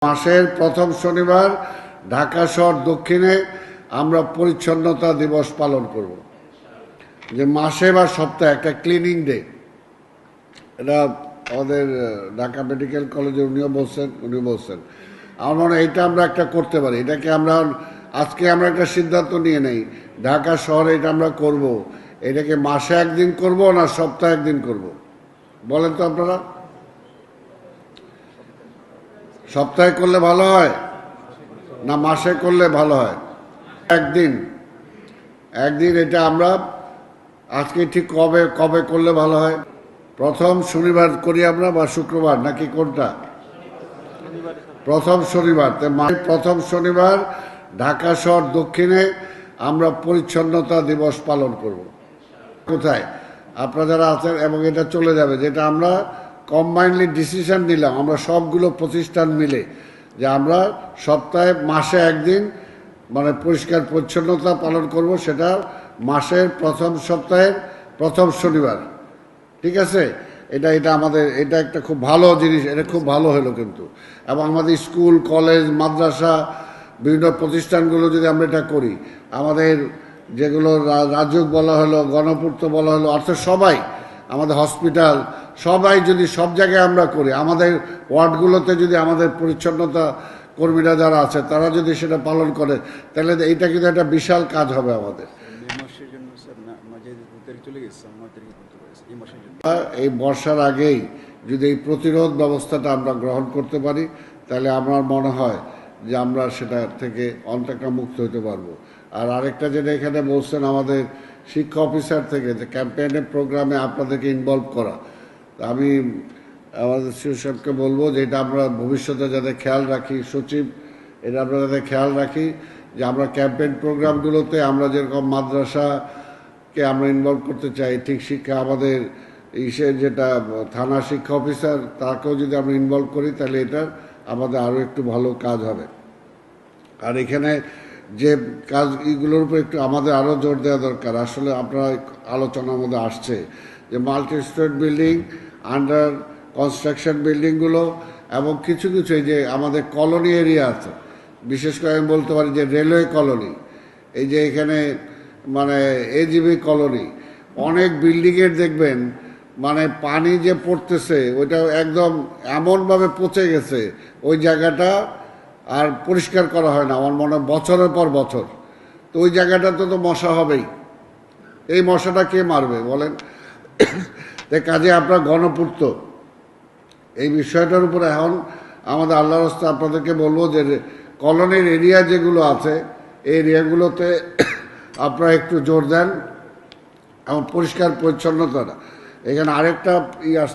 মাসের প্রথম শনিবার ঢাকা শহর দক্ষিণে আমরা পরিচ্ছন্নতা দিবস পালন করব। যে মাসে বা সপ্তাহে একটা ক্লিনিং ডে, এটা আমাদের ঢাকা মেডিকেল কলেজে উনি বলছেন আমার মনে হয় এটা আমরা একটা করতে পারি। এটাকে আমরা আজকে আমরা একটা সিদ্ধান্ত নিয়ে নেই, ঢাকা শহরে এটা আমরা করব। এটাকে মাসে একদিন করব না সপ্তাহে একদিন করব, বলেন তো আপনারা? সপ্তাহে করলে ভালো হয় না মাসে করলে ভালো হয়? একদিন একদিন এটা আমরা আজকে ঠিক কবে কবে করলে ভালো হয়? প্রথম শনিবার করি আমরা বা শুক্রবার নাকি কোনটা? প্রথম শনিবার। প্রথম শনিবার ঢাকা শহর দক্ষিণে আমরা পরিচ্ছন্নতা দিবস পালন করব। কোথায় আপনারা যারা আছেন, এবং এটা চলে যাবে, যেটা আমরা কম্বাইনলি ডিসিশন নিলাম আমরা সবগুলো প্রতিষ্ঠান মিলে, যে আমরা সপ্তাহে মাসে একদিন মানে পরিষ্কার পরিচ্ছন্নতা পালন করব, সেটা মাসের প্রথম সপ্তাহের প্রথম শনিবার। ঠিক আছে? এটা আমাদের এটা একটা খুব ভালো জিনিস, এটা খুব ভালো হলো কিন্তু। এবং আমাদের স্কুল কলেজ মাদ্রাসা বিভিন্ন প্রতিষ্ঠানগুলো যদি আমরা এটা করি, আমাদের যেগুলো রাজুক বলা হলো, গণপূর্ত বলা হলো, অর্থাৎ সবাই আমাদের হসপিটাল সবাই যদি সব জায়গায় আমরা করি, আমাদের ওয়ার্ডগুলোতে যদি আমাদের পরিচ্ছন্নতা কর্মীরা যারা আছে তারা যদি সেটা পালন করে, তাহলে এইটা কিন্তু একটা বিশাল কাজ হবে আমাদের। এই বর্ষার আগেই যদি এই প্রতিরোধ ব্যবস্থাটা আমরা গ্রহণ করতে পারি, তাহলে আমার মনে হয় যে আমরা সেটা থেকে অনেকটা মুক্ত হতে পারবো। আর আরেকটা যেটা এখানে বলছেন আমাদের শিক্ষা অফিসার থেকে, যে ক্যাম্পেইনের প্রোগ্রামে আপনাদেরকে ইনভলভ করা, আমি আমাদের সিও সাহেবকে বলবো যে এটা আমরা ভবিষ্যতে যাতে খেয়াল রাখি, সচিব এটা আমরা যাতে খেয়াল রাখি, যে আমরা ক্যাম্পেইন প্রোগ্রামগুলোতে আমরা যেরকম মাদ্রাসাকে আমরা ইনভলভ করতে চাই, ঠিক শিক্ষা আমাদের যেটা থানা শিক্ষা অফিসার তাকেও যদি আমরা ইনভলভ করি, তাহলে এটা আমাদের আরও একটু ভালো কাজ হবে। আর এখানে যে কাজ এইগুলোর উপর একটু আমাদের আরও জোর দেওয়া দরকার। আসলে আপনারা আলোচনার মধ্যে আসছে যে multi storey building, under construction বিল্ডিংগুলো, এবং কিছু কিছু এই যে আমাদের কলোনি এরিয়া আছে, বিশেষ করে আমি বলতে পারি যে রেলওয়ে কলোনি, এই যে এখানে মানে এজিবি কলোনি, অনেক বিল্ডিংয়ের দেখবেন মানে পানি যে পড়তেছে ওইটা একদম এমনভাবে পচে গেছে, ওই জায়গাটা আর পরিষ্কার করা হয় না আমার মনে হয় বছরের পর বছর। তো ওই জায়গাটাতে তো মশা হবেই, এই মশাটা কে মারবে বলেন? কাজে আপনার গণপূর্ত এই বিষয়টার উপরে এখন আমাদের আল্লাহর রাস্তা আপনাদেরকে বলবো যে কলোনির এরিয়া যেগুলো আছে এই এরিয়াগুলোতে আপনারা একটু জোর দেন এবং পরিষ্কার পরিচ্ছন্নতাটা। এখানে আরেকটা